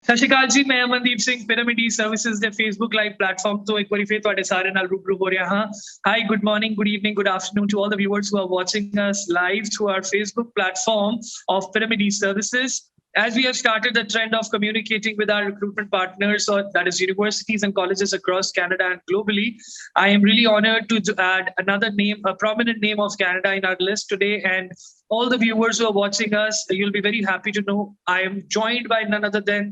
ਸਤਿ ਸ਼੍ਰੀ ਅਕਾਲ ਜੀ, ਮੈਂ ਅਮਨਦੀਪ ਸਿੰਘ ਪਿਰਾਮਿਡ ਸਰਵਿਸਿਜ਼ ਦੇ ਫੇਸਬੁੱਕ ਲਾਈਵ ਪਲੇਟਫਾਰਮ ਤੋਂ ਇੱਕ ਵਾਰੀ ਫਿਰ ਤੁਹਾਡੇ ਸਾਰੇ ਨਾਲ ਰੂਬਰੂ ਹੋ ਰਿਹਾ ਹਾਂ। Hi, good morning, good evening, good afternoon to all the viewers who are watching us live through our Facebook platform of Pyramid Services. As we have started the trend of communicating with our recruitment partners, or that is universities and colleges across Canada and globally, I am really honored to add another name, a prominent name of Canada in our list today. And all the viewers who are watching us, you'll be very happy to know I am joined by none other than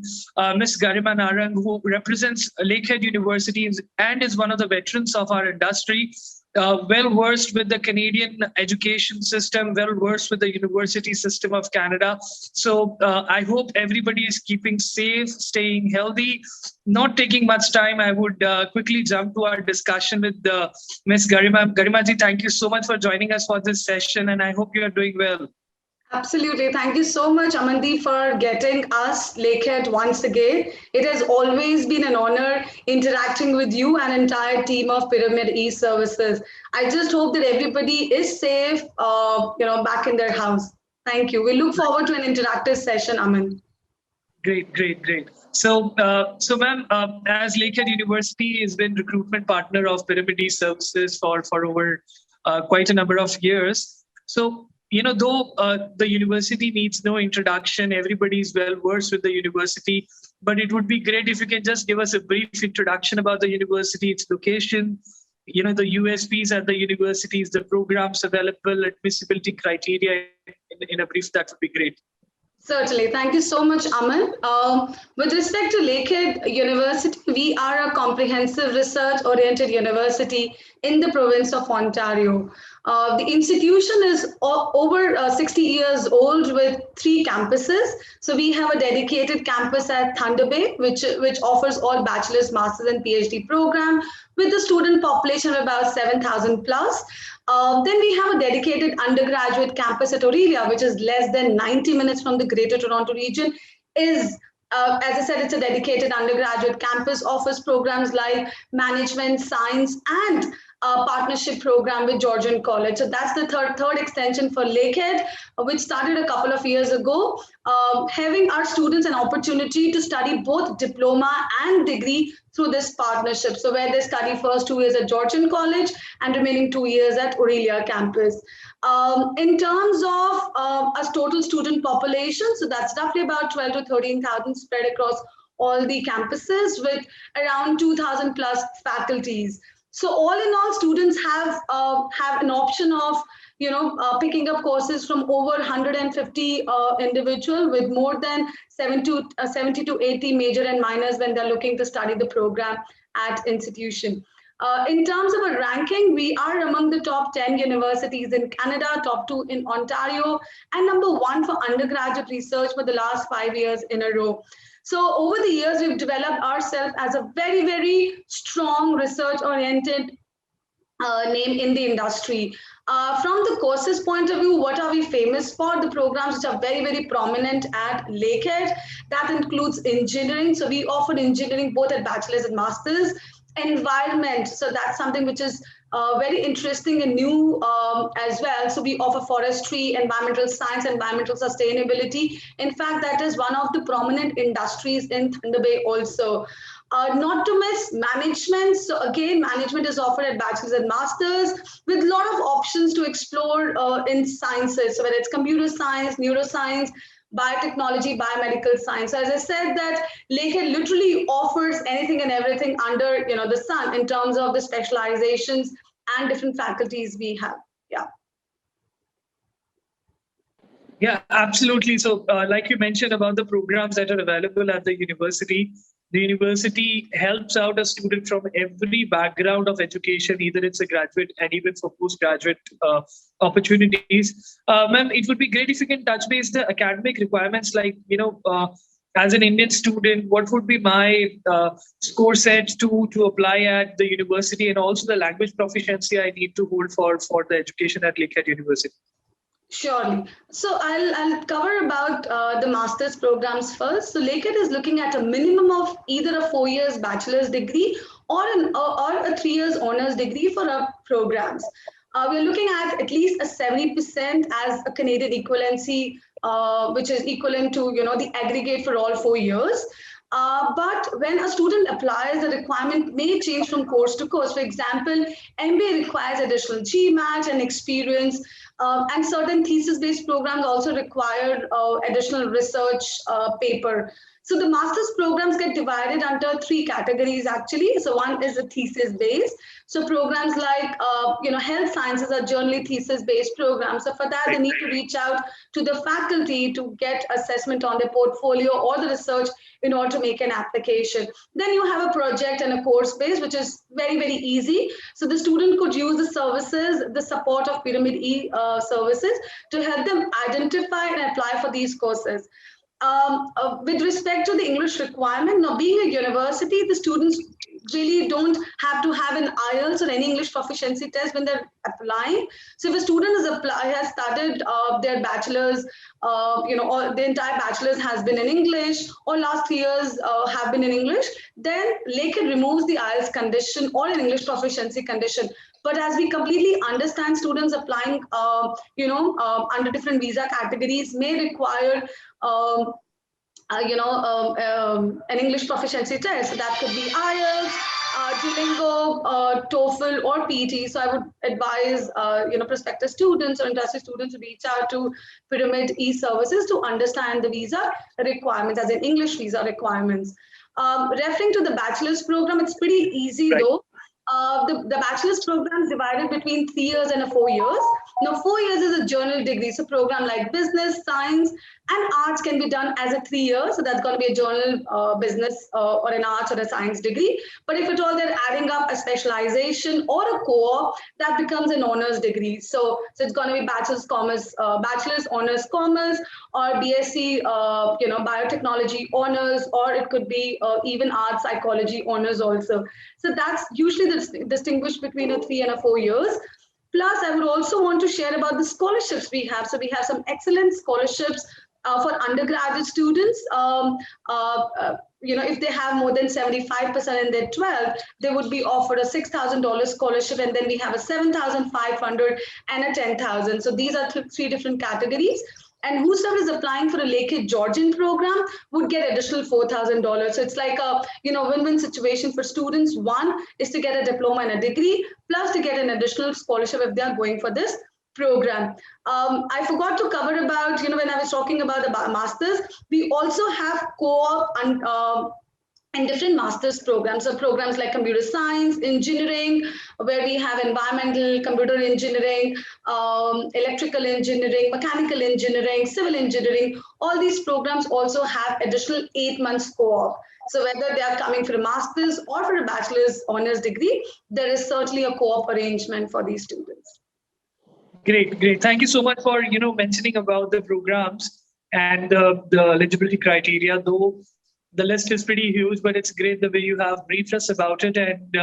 Ms. Garima Narang, who represents Lakehead University and is one of the veterans of our industry. Well versed with the Canadian education system, well versed with the university system of Canada. So I hope everybody is keeping safe, staying healthy. Not taking much time, I would quickly jump to our discussion with Ms. Garima. Garima ji, thank you so much for joining us for this session, and I hope you are doing well. Absolutely. Thank you so much, Amandeep, for getting us, Lakehead, once again. It has always been an honor interacting with you and entire team of Pyramid E-Services. I just hope that everybody is safe, back in their house. Thank you. We look forward to an interactive session, Aman. Great. So ma'am, as Lakehead University has been recruitment partner of Pyramid Services for over quite a number of years. So, though the university needs no introduction, everybody is well versed with the university, but it would be great if you can just give us a brief introduction about the university, its location, the USPs at the universities, the programs available, admissibility criteria in a brief. That would be great. Certainly. Thank you so much, Aman. With respect to Lakehead University, we are a comprehensive research-oriented university in the province of Ontario. The institution is over 60 years old with 3 campuses. So we have a dedicated campus at Thunder Bay, which offers all bachelor's, master's and PhD program with a student population of about 7,000 plus. Then we have a dedicated undergraduate campus at Aurelia, which is less than 90 minutes from the Greater Toronto region. As I said, it's a dedicated undergraduate campus, offers programs like management, science, and partnership program with Georgian College. So that's the third extension for Lakehead, which started a couple of years ago, having our students an opportunity to study both diploma and degree through this partnership. So where they study first 2 years at Georgian College and remaining 2 years at Aurelia campus. In terms of a total student population, so that's roughly about 12 to 13,000 spread across all the campuses with around 2,000 plus faculties. So all in all, students have an option of picking up courses from over 150 individual with more than 70 to 80 major and minors when they're looking to study the program at institution. In terms of a ranking, we are among the top 10 universities in Canada, top 2 in Ontario, and number 1 for undergraduate research for the last 5 years in a row. So over the years, we've developed ourselves as a very, very strong research-oriented name in the industry. From the courses point of view, what are we famous for? The programs which are very, very prominent at Lakehead, that includes engineering. So we offer engineering both at bachelor's and master's. Environment, so that's something which is very interesting and new as well. So we offer forestry, environmental science, environmental sustainability. In fact, that is one of the prominent industries in Thunder Bay also. Not to miss management. So again, management is offered at bachelor's and master's with a lot of options to explore in sciences. So whether it's computer science, neuroscience, biotechnology, biomedical science. So as I said, that Lakehead literally offers anything and everything under the sun in terms of the specializations and different faculties we have. Yeah, absolutely. So like you mentioned about the programs that are available at the university helps out a student from every background of education, either it's a graduate and even for postgraduate opportunities. Ma'am, it would be great if you can touch base the academic requirements, like, as an Indian student, what would be my score set to apply at the university, and also the language proficiency I need to hold for the education at Lakehead University? Surely. So I'll cover about the master's programs first. So Lakehead is looking at a minimum of either a 4 years bachelor's degree or a 3 years honors degree for our programs. We're looking at least a 70% as a Canadian equivalency, which is equivalent to the aggregate for all 4 years. But when a student applies, the requirement may change from course to course. For example, MBA requires additional GMAT and experience, and certain thesis-based programs also require additional research paper. So the master's programs get divided under three categories actually. So one is a thesis based. So programs like health sciences are generally thesis based programs. So for that they need to reach out to the faculty to get assessment on their portfolio or the research in order to make an application. Then you have a project and a course base, which is very, very easy. So the student could use the services, the support of Pyramid E services to help them identify and apply for these courses. With respect to the English requirement, now being a university, the students really don't have to have an Ielts or any English proficiency test when they're applying. So if a student has started their bachelor's, or the entire bachelor's has been in English, or last 3 years have been in English, then Lakehead removes the Ielts condition or an English proficiency condition. But as we completely understand, students applying, under different visa categories may require an English proficiency test. So that could be IELTS, Duolingo, TOEFL, or PT. So I would advise, prospective students or interested students to reach out to Pyramid E services to understand the visa requirements, as in English visa requirements. Referring to the bachelor's program, it's pretty easy though. The bachelor's program is divided between 3 years and 4 years. Now, 4 years is a journal degree. So program like business, science, and arts can be done as a 3 years. So that's going to be a journal business or an arts or a science degree. But if at all they're adding up a specialization or a co-op, that becomes an honors degree. So it's going to be bachelor's commerce, bachelor's honors commerce, or BSc, biotechnology honors, or it could be even arts psychology honors also. So that's usually distinguished between a 3 and a 4 years. Plus, I would also want to share about the scholarships we have. So we have some excellent scholarships for undergraduate students. If they have more than 75% in their 12, they would be offered a $6,000 scholarship, and then we have a $7,500 and a $10,000. So these are three different categories. And whosoever is applying for a Lakehead Georgian program would get additional $4,000. So it's like a win-win situation for students. One is to get a diploma and a degree, plus to get an additional scholarship if they are going for this program. I forgot to cover about, when I was talking about the masters, we also have co-op and different master's programs. So programs like computer science, engineering, where we have environmental, computer engineering, electrical engineering, mechanical engineering, civil engineering. All these programs also have additional 8 months co-op. So whether they are coming for a master's or for a bachelor's honors degree, there is certainly a co-op arrangement for these students. Great. Thank you so much for mentioning about the programs and the eligibility criteria. Though the list is pretty huge, but it's great the way you have briefed us about it. And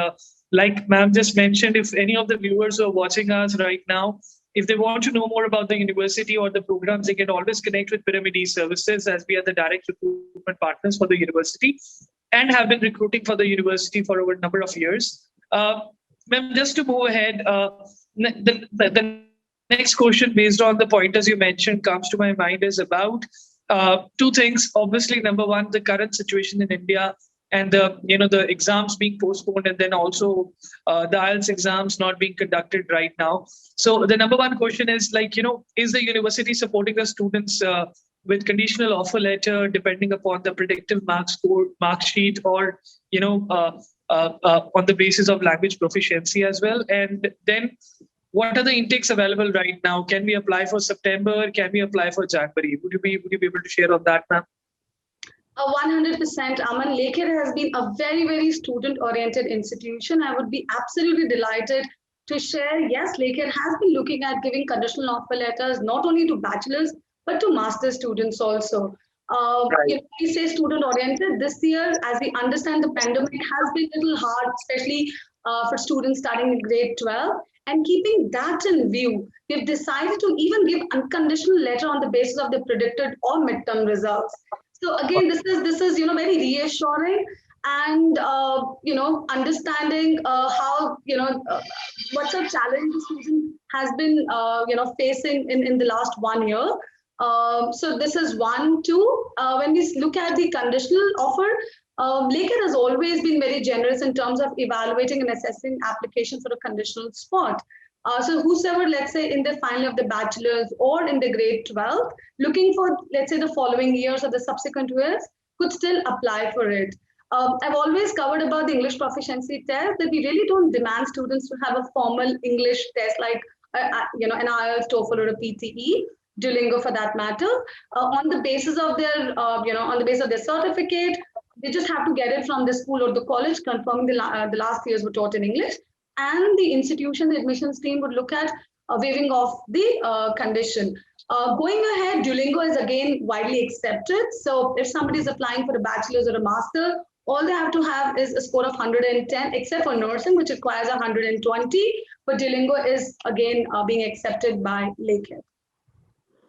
like ma'am just mentioned, if any of the viewers who are watching us right now, if they want to know more about the university or the programs, they can always connect with Pyramid E Services, as we are the direct recruitment partners for the university and have been recruiting for the university for over a number of years. Ma'am, just to move ahead, the next question based on the pointers you mentioned comes to my mind is about two things. Obviously, number one, the current situation in India and the exams being postponed, and then also the IELTS exams not being conducted right now. So the number one question is is the university supporting the students with conditional offer letter depending upon the predictive mark sheet, or on the basis of language proficiency as well? And then what are the intakes available right now? Can we apply for September? Can we apply for January? Would you be able to share on that, ma'am? 100%, Aman. Lakehead has been a very, very student-oriented institution. I would be absolutely delighted to share. Yes, Lakehead has been looking at giving conditional offer letters not only to bachelor's but to master's students also. Right. We say student-oriented. This year, as we understand, the pandemic has been a little hard, especially for students starting in grade 12. And keeping that in view, we've decided to even give unconditional letter on the basis of the predicted or midterm results. So again, this is very reassuring, and understanding how what's a challenge the student has been facing in the last 1 year. So this is one, two. When we look at the conditional offer, Lakehead has always been very generous in terms of evaluating and assessing applications for a conditional spot. So whosoever, let's say, in the final of the bachelor's or in the grade 12, looking for, let's say, the following years or the subsequent years, could still apply for it. I've always covered about the English proficiency test, that we really don't demand students to have a formal English test like an Ielts, TOEFL, or a PTE. Duolingo for that matter, on the basis of their, on the basis of their certificate, they just have to get it from the school or the college, confirming the last years were taught in English, and the institution, the admissions team would look at waiving off the condition. Going ahead, Duolingo is again widely accepted. So if somebody is applying for a bachelor's or a master, all they have to have is a score of 110, except for nursing, which requires 120. But Duolingo is again being accepted by Lakehead.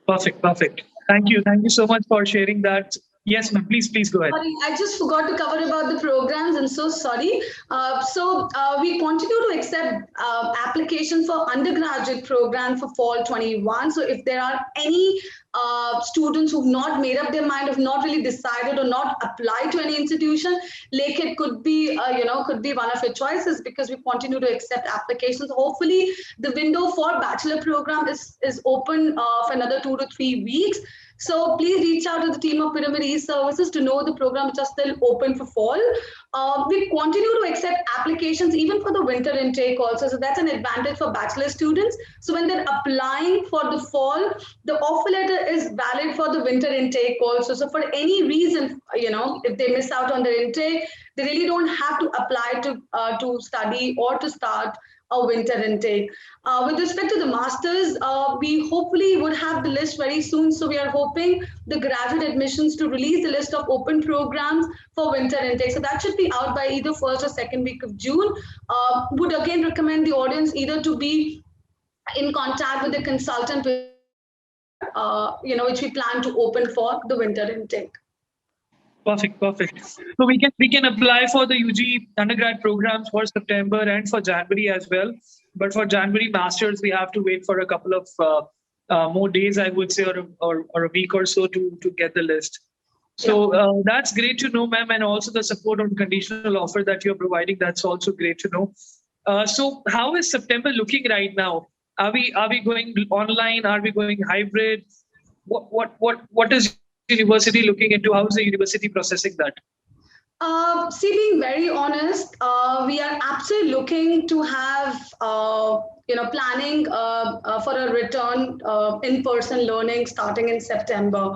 Perfect, perfect. Thank you. Thank you so much for sharing that. Yes, ma'am. Please go ahead. Sorry, I just forgot to cover about the programs. I'm so sorry. We continue to accept applications for undergraduate program for fall 21. So if there are any students who've not made up their mind, have not really decided or not applied to any institution, Lakehead could be, could be one of your choices, because we continue to accept applications. Hopefully, the window for bachelor program is open for another 2 to 3 weeks. So please reach out to the team of Pyramid E-Services to know the programs which are still open for fall. We continue to accept applications even for the winter intake also. So that's an advantage for bachelor students. So when they're applying for the fall, the offer letter is valid for the winter intake also. So for any reason, if they miss out on their intake, they really don't have to apply to study or to start a winter intake. With respect to the masters, we hopefully would have the list very soon. So we are hoping the graduate admissions to release the list of open programs for winter intake. So that should be out by either first or second week of June. Would again recommend the audience either to be in contact with the consultant, which we plan to open for the winter intake. Perfect, perfect. So we can apply for the UG undergrad programs for September and for January as well. But for January masters, we have to wait for a couple of more days, I would say, or a week or so to get the list. So that's great to know, ma'am, and also the support on conditional offer that you're providing. That's also great to know. So how is September looking right now? Are we going online? Are we going hybrid? What is university looking into? How is the university processing that? Being very honest, we are actually looking to have, planning for a return in-person learning starting in September.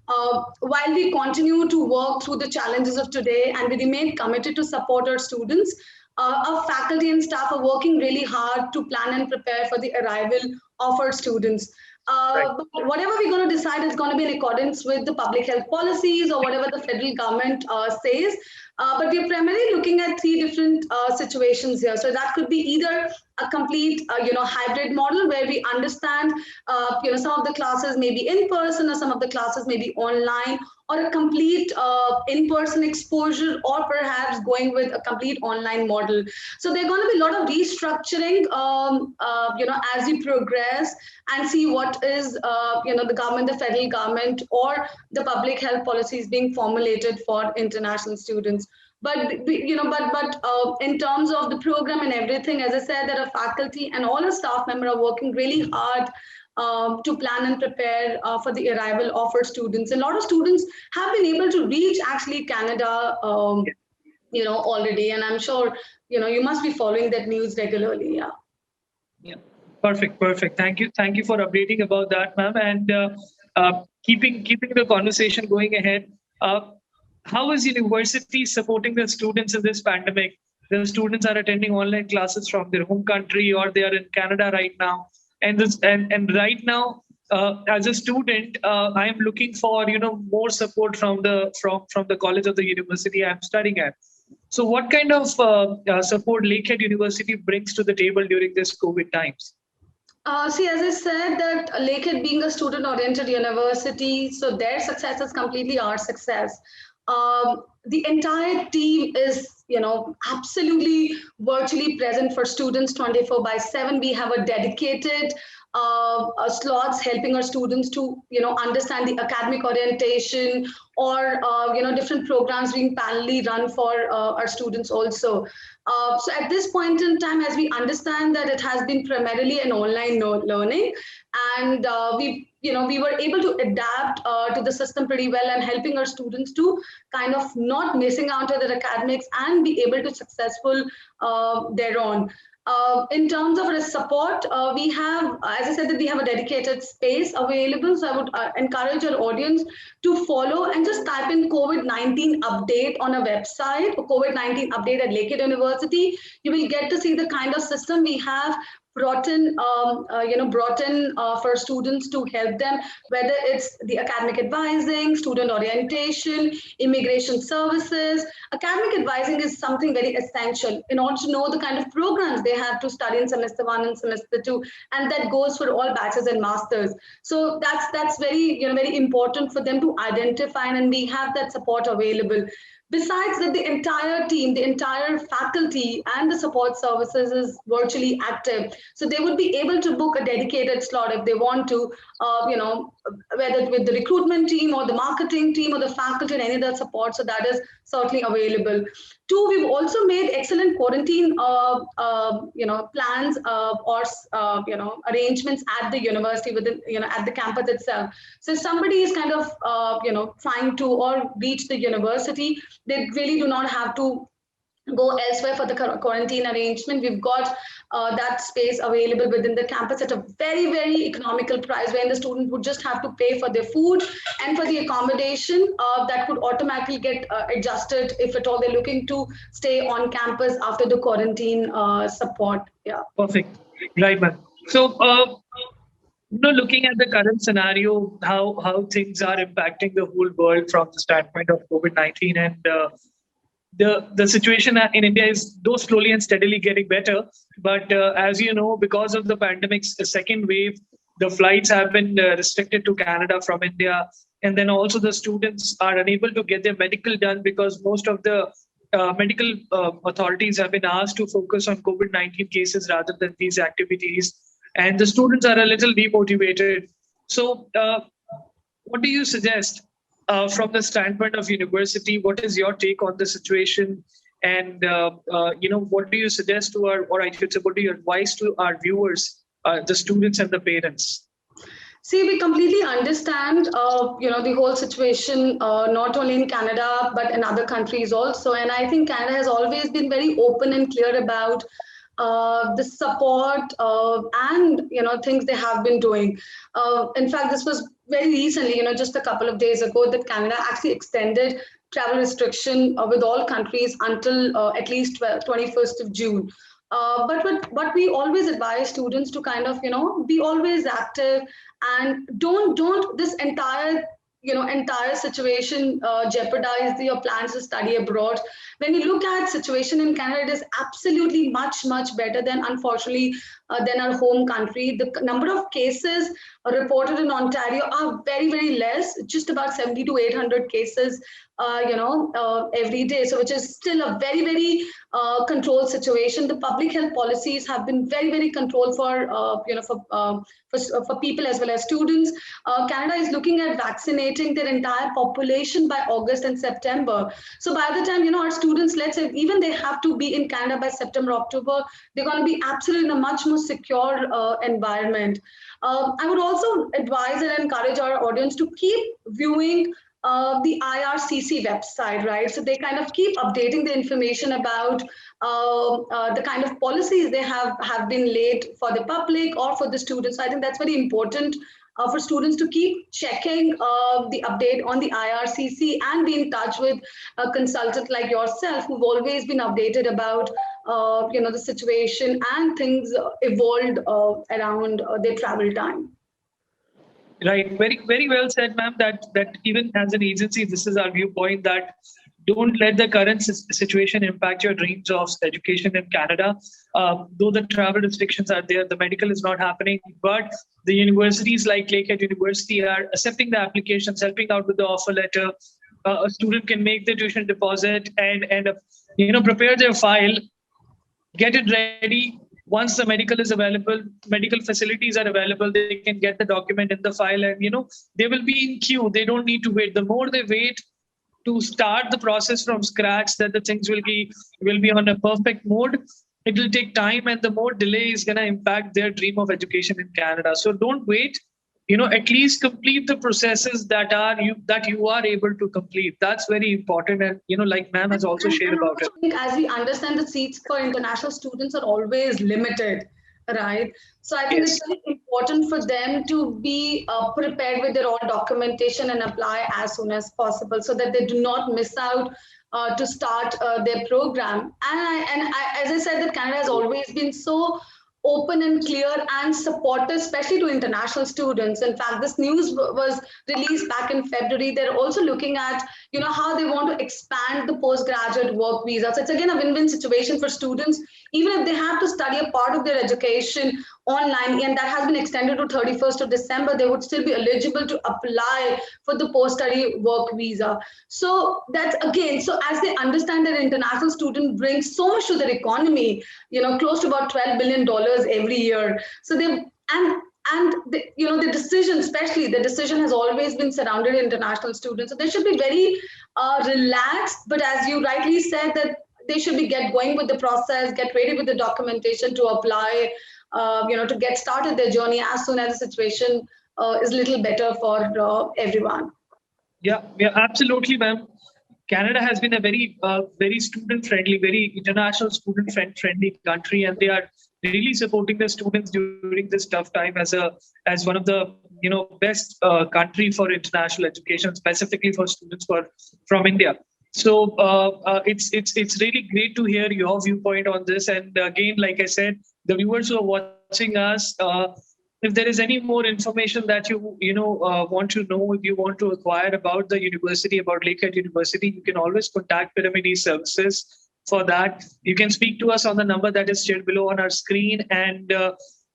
While we continue to work through the challenges of today and we remain committed to support our students, our faculty and staff are working really hard to plan and prepare for the arrival of our students. But whatever we're going to decide is going to be in accordance with the public health policies or whatever the federal government says. But we're primarily looking at 3 different situations here. So that could be either a complete, hybrid model where we understand, some of the classes may be in person or some of the classes may be online, or a complete in-person exposure, or perhaps going with a complete online model. So there are going to be a lot of restructuring, as we progress and see what is, the government, the federal government, or the public health policies being formulated for international students. But in terms of the program and everything, as I said, that our faculty and all our staff members are working really hard to plan and prepare for the arrival of our students. And a lot of students have been able to reach actually Canada, already. And I'm sure, you must be following that news regularly. Yeah. Perfect. Thank you for updating about that, ma'am. And keeping the conversation going ahead. How is university supporting the students in this pandemic? The students are attending online classes from their home country, or they are in Canada right now. And right now, as a student, I am looking for more support from the college or the university I'm studying at. So, what kind of support Lakehead University brings to the table during this COVID times? As I said, that Lakehead being a student-oriented university, so their success is completely our success. The entire team is, absolutely virtually present for students 24/7. We have a dedicated slots helping our students to understand the academic orientation, or different programs being parallelly run for our students also. So at this point in time, as we understand that it has been primarily an online learning, and we were able to adapt to the system pretty well, and helping our students to kind of not missing out on their academics and be able to successful thereon. In terms of the support, we have, as I said, that we have a dedicated space available. So I would encourage our audience to follow and just type in COVID-19 update on a website, or COVID-19 update at Lakehead University. You will get to see the kind of system we have brought in for students to help them, whether it's the academic advising, student orientation, immigration services. Academic advising is something very essential in order to know the kind of programs they have to study in semester 1 and semester 2, and that goes for all bachelors and masters. So that's very very important for them to identify, and we have that support available. Besides that, the entire team, the entire faculty and the support services is virtually active. So they would be able to book a dedicated slot if they want to, whether with the recruitment team or the marketing team or the faculty and any other support. So that is certainly available. Two, we've also made excellent quarantine, plans or arrangements at the university within, at the campus itself. So if somebody is kind of, trying to or reach the university, they really do not have to go elsewhere for the quarantine arrangement. We've got that space available within the campus at a very, very economical price, where the student would just have to pay for their food and for the accommodation that would automatically get adjusted if at all they're looking to stay on campus after the quarantine support. Yeah. Perfect. Right, ma'am. So, looking at the current scenario, how things are impacting the whole world from the standpoint of COVID-19, and the situation in India is though slowly and steadily getting better, but as you know, because of the pandemic's second wave, the flights have been restricted to Canada from India, and then also the students are unable to get their medical done because most of the medical authorities have been asked to focus on COVID-19 cases rather than these activities, and the students are a little demotivated. So, what do you suggest? From the standpoint of university, what is your take on the situation? And, what do you suggest to our, or I should say, what do you advise to our viewers, the students and the parents? See, we completely understand, the whole situation, not only in Canada, but in other countries also. And I think Canada has always been very open and clear about the support and things they have been doing. In fact, this was very recently, just a couple of days ago, that Canada actually extended travel restriction with all countries until at least 21st of June. But what we always advise students to kind of be always active, and don't this entire situation jeopardize your plans to study abroad. When you look at situation in Canada, it is absolutely much better than, unfortunately, than our home country. The number of cases reported in Ontario are very less, just about 70 to 800 cases every day. So which is still a very controlled situation. The public health policies have been very controlled for people as well as students. Canada is looking at vaccinating their entire population by August and September. So by the time our students, let's say even they have to be in Canada by September, October, they're going to be absolutely in a much more secure environment. I would also advise and encourage our audience to keep viewing the IRCC website, right? So they kind of keep updating the information about the kind of policies they have been laid for the public or for the students. So I think that's very important for students to keep checking the update on the IRCC and be in touch with a consultant like yourself, who've always been updated about the situation and things evolved around their travel time. Right. Very well said, ma'am. That even as an agency, this is our viewpoint, that don't let the current situation impact your dreams of education in Canada. Though the travel restrictions are there, the medical is not happening, but the universities like Lakehead University are accepting the applications, helping out with the offer letter. A student can make the tuition deposit and prepare their file, get it ready, once the medical is available, medical facilities are available, they can get the document in the file, and they will be in queue. They don't need to wait. The more they wait to start the process from scratch, that the things will be on a perfect mode, it will take time, and the more delay is going to impact their dream of education in Canada. So don't wait. At least complete the processes that you are able to complete. That's very important. And like ma'am has also shared about it. I think, as we understand, the seats for international students are always limited, right? So I think Yes. it's very important for them to be prepared with their own documentation and apply as soon as possible, so that they do not miss out to start their program. As I said, that Canada has always been so open and clear and supportive, especially to international students. In fact, this news was released back in February. They're also looking at, how they want to expand the postgraduate work visa. So it's again a win-win situation for students, even if they have to study a part of their education online, and that has been extended to 31st of December, they would still be eligible to apply for the post-study work visa. So that's again, so as they understand that international student brings so much to their economy, close to about $12 billion every year. So the decision, especially the decision, has always been surrounded international students. So they should be very relaxed. But as you rightly said, that they should be get going with the process, get ready with the documentation to apply, to get started their journey as soon as the situation is a little better for everyone. Yeah, absolutely, ma'am. Canada has been a very student-friendly, very international student-friendly country, and they are really supporting the students during this tough time as one of the best country for international education, specifically for students from India. So it's really great to hear your viewpoint on this. And again, like I said, the viewers who are watching us, if there is any more information that you want to know, if you want to acquire about the university, about Lakehead University, you can always contact Pyramid Services. For that, you can speak to us on the number that is shared below on our screen. And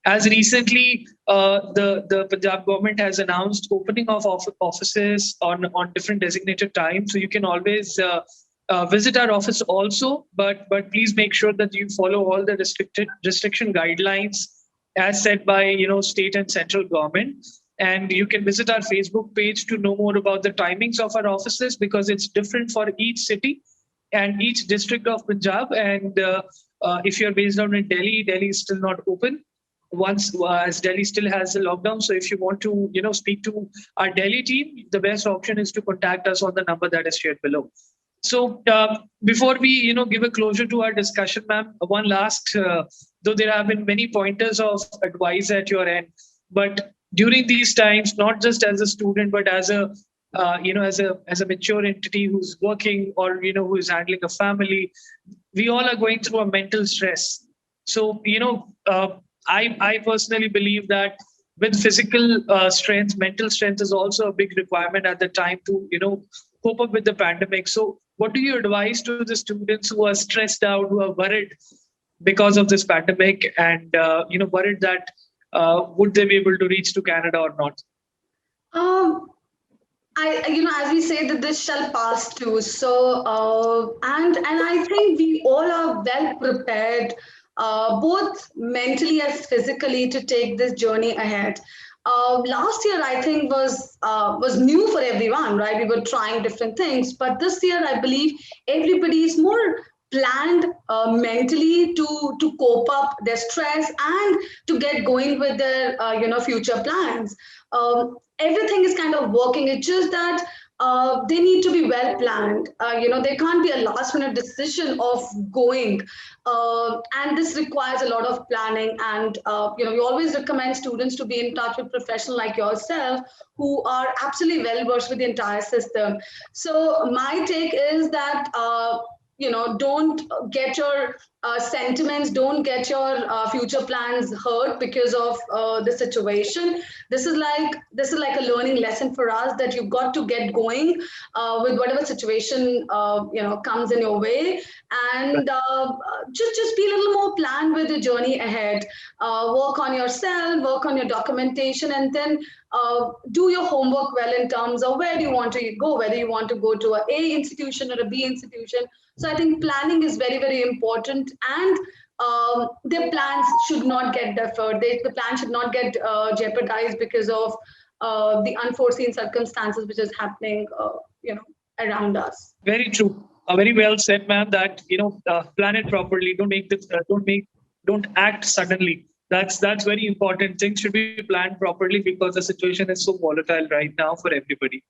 as recently, the Punjab government has announced opening of offices on different designated times, so you can always visit our office also. But please make sure that you follow all the restriction guidelines as set by state and central government. And you can visit our Facebook page to know more about the timings of our offices, because it's different for each city and each district of Punjab. And if you're based out in Delhi is still not open. Once as Delhi still has a lockdown. So if you want to speak to our Delhi team, the best option is to contact us on the number that is shared below. So before we give a closure to our discussion, ma'am, one last, though there have been many pointers of advice at your end, but during these times, not just as a student, but as a as a mature entity who's working, or who is handling a family, we all are going through a mental stress. So I personally believe that with physical strength, mental strength is also a big requirement at the time to cope up with the pandemic. So what do you advise to the students who are stressed out, who are worried because of this pandemic, and worried that would they be able to reach to Canada or not? As we say, that this shall pass too. So, and I think we all are well prepared, both mentally as physically, to take this journey ahead. Last year, I think, was new for everyone, right? We were trying different things, but this year, I believe everybody is more planned mentally to cope up their stress and to get going with their future plans. Everything is kind of working. It's just that they need to be well planned. There can't be a last minute decision of going. And this requires a lot of planning. And, we always recommend students to be in touch with professionals like yourself, who are absolutely well versed with the entire system. So my take is that, don't get your sentiments, don't get your future plans hurt because of the situation. This is like a learning lesson for us, that you've got to get going with whatever situation comes in your way, and just be a little more planned with the journey ahead. Work on yourself, work on your documentation, and then do your homework well in terms of where do you want to go, whether you want to go to a institution or a B institution. So I think planning is very, very important, and their plans should not get deferred. The plan should not get jeopardized because of the unforeseen circumstances which is happening, around us. Very true. Very well said, ma'am. That plan it properly. Don't act suddenly. That's very important. Things should be planned properly because the situation is so volatile right now for everybody.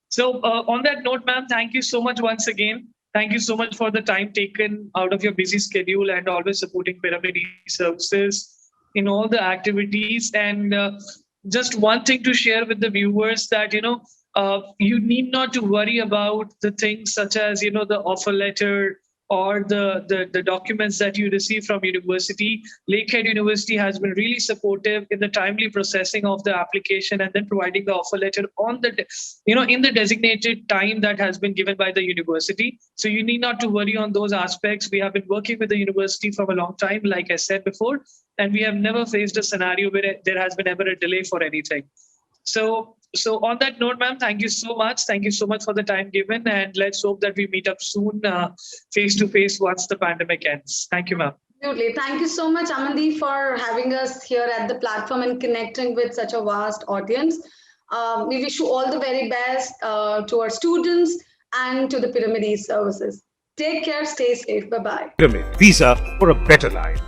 So on that note, ma'am, thank you so much once again. Thank you so much for the time taken out of your busy schedule and always supporting Pyramid services in all the activities. And just one thing to share with the viewers that, you need not to worry about the things such as, the offer letter or the documents that you receive from university. Lakehead University has been really supportive in the timely processing of the application and then providing the offer letter on the, in the designated time that has been given by the university. So you need not to worry on those aspects. We have been working with the university from a long time, like I said before, and we have never faced a scenario where there has been ever a delay for anything. So on that note, ma'am, thank you so much. Thank you so much for the time given. And let's hope that we meet up soon, face to face, once the pandemic ends. Thank you, ma'am. Absolutely. Thank you so much, Amandeep, for having us here at the platform and connecting with such a vast audience. We wish you all the very best to our students and to the Pyramid services. Take care, stay safe. Bye-bye. Pyramid, Visa for a better life.